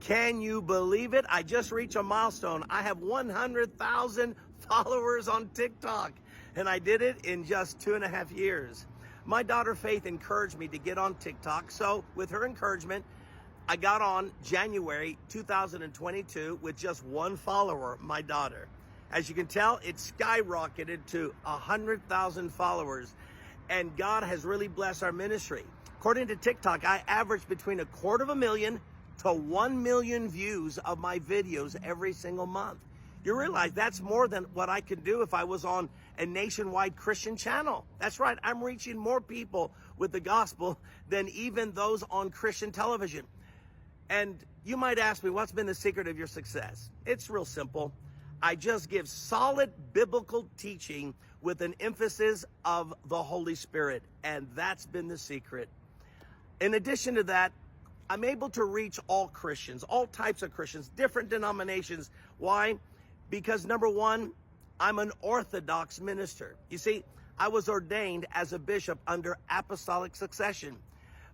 Can you believe it? I just reached a milestone. I have 100,000 followers on TikTok, and I did it in just 2.5 years. My daughter Faith encouraged me to get on TikTok, so with her encouragement, I got on January 2022 with just one follower, my daughter. As you can tell, it skyrocketed to 100,000 followers, and God has really blessed our ministry. According to TikTok, I average between 250,000 to 1 million views of my videos every single month. You realize that's more than what I could do if I was on a nationwide Christian channel. That's right, I'm reaching more people with the gospel than even those on Christian television. And you might ask me, what's been the secret of your success? It's real simple. I just give solid biblical teaching with an emphasis of the Holy Spirit, and that's been the secret. In addition to that, I'm able to reach all Christians, all types of Christians, different denominations. Why? Because number one, I'm an Orthodox minister. You see, I was ordained as a bishop under apostolic succession.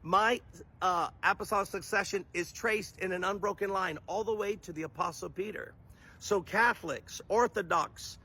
My apostolic succession is traced in an unbroken line all the way to the Apostle Peter. So Catholics, Orthodox,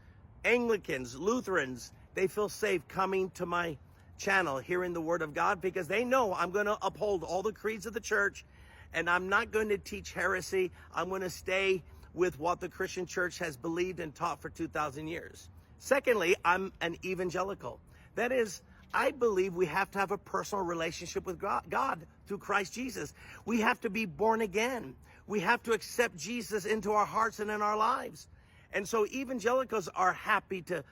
Anglicans, Lutherans, they feel safe coming to my channel, hearing the word of God, because they know I'm going to uphold all the creeds of the church, and I'm not going to teach heresy. I'm going to stay with what the Christian church has believed and taught for 2,000 years. Secondly, I'm an evangelical. That is, I believe we have to have a personal relationship with God through Christ Jesus. We have to be born again. We have to accept Jesus into our hearts and in our lives. And so evangelicals are happy to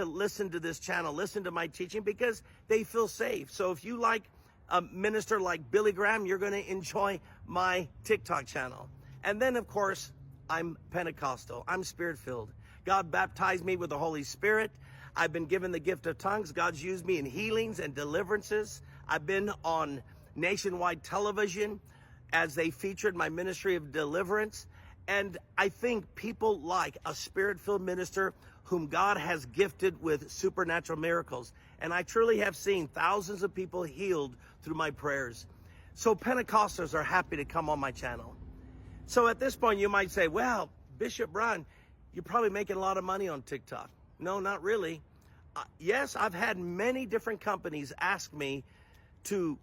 listen to this channel, listen to my teaching, because they feel safe. So if you like a minister like Billy Graham, you're going to enjoy my TikTok channel. And then, of course, I'm Pentecostal. I'm Spirit-filled. God baptized me with the Holy Spirit. I've been given the gift of tongues. God's used me in healings and deliverances. I've been on nationwide television as they featured my ministry of deliverance. And I think people like a Spirit-filled minister whom God has gifted with supernatural miracles. And I truly have seen thousands of people healed through my prayers. So Pentecostals are happy to come on my channel. So at this point, you might say, well, Bishop Brian, you're probably making a lot of money on TikTok. No, not really. Yes, I've had many different companies ask me to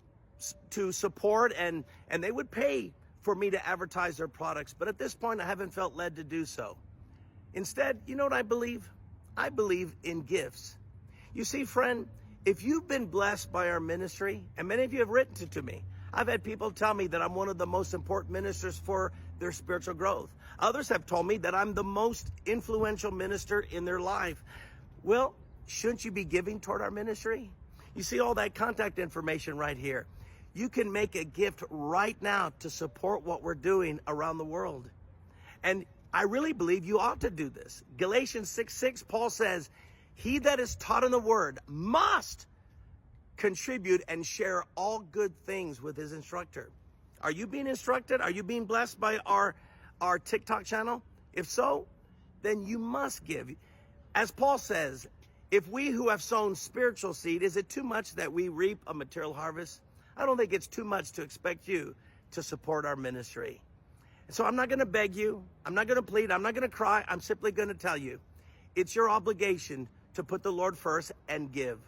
support, and they would pay for me to advertise their products. But at this point, I haven't felt led to do so. Instead, you know what I believe? I believe in gifts. You see, friend, if you've been blessed by our ministry, and many of you have written to me, I've had people tell me that I'm one of the most important ministers for their spiritual growth. Others have told me that I'm the most influential minister in their life. Well, shouldn't you be giving toward our ministry? You see all that contact information right here. You can make a gift right now to support what we're doing around the world. And I really believe you ought to do this. Galatians 6:6, Paul says, he that is taught in the word must contribute and share all good things with his instructor. Are you being instructed? Are you being blessed by our TikTok channel? If so, then you must give. As Paul says, if we who have sown spiritual seed, is it too much that we reap a material harvest? I don't think it's too much to expect you to support our ministry. So I'm not going to beg you. I'm not going to plead. I'm not going to cry. I'm simply going to tell you, it's your obligation to put the Lord first and give.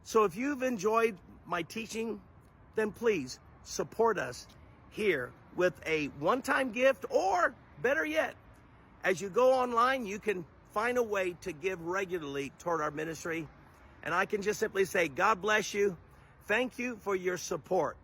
So if you've enjoyed my teaching, then please support us here with a one-time gift, or better yet, as you go online, you can find a way to give regularly toward our ministry. And I can just simply say, God bless you. Thank you for your support.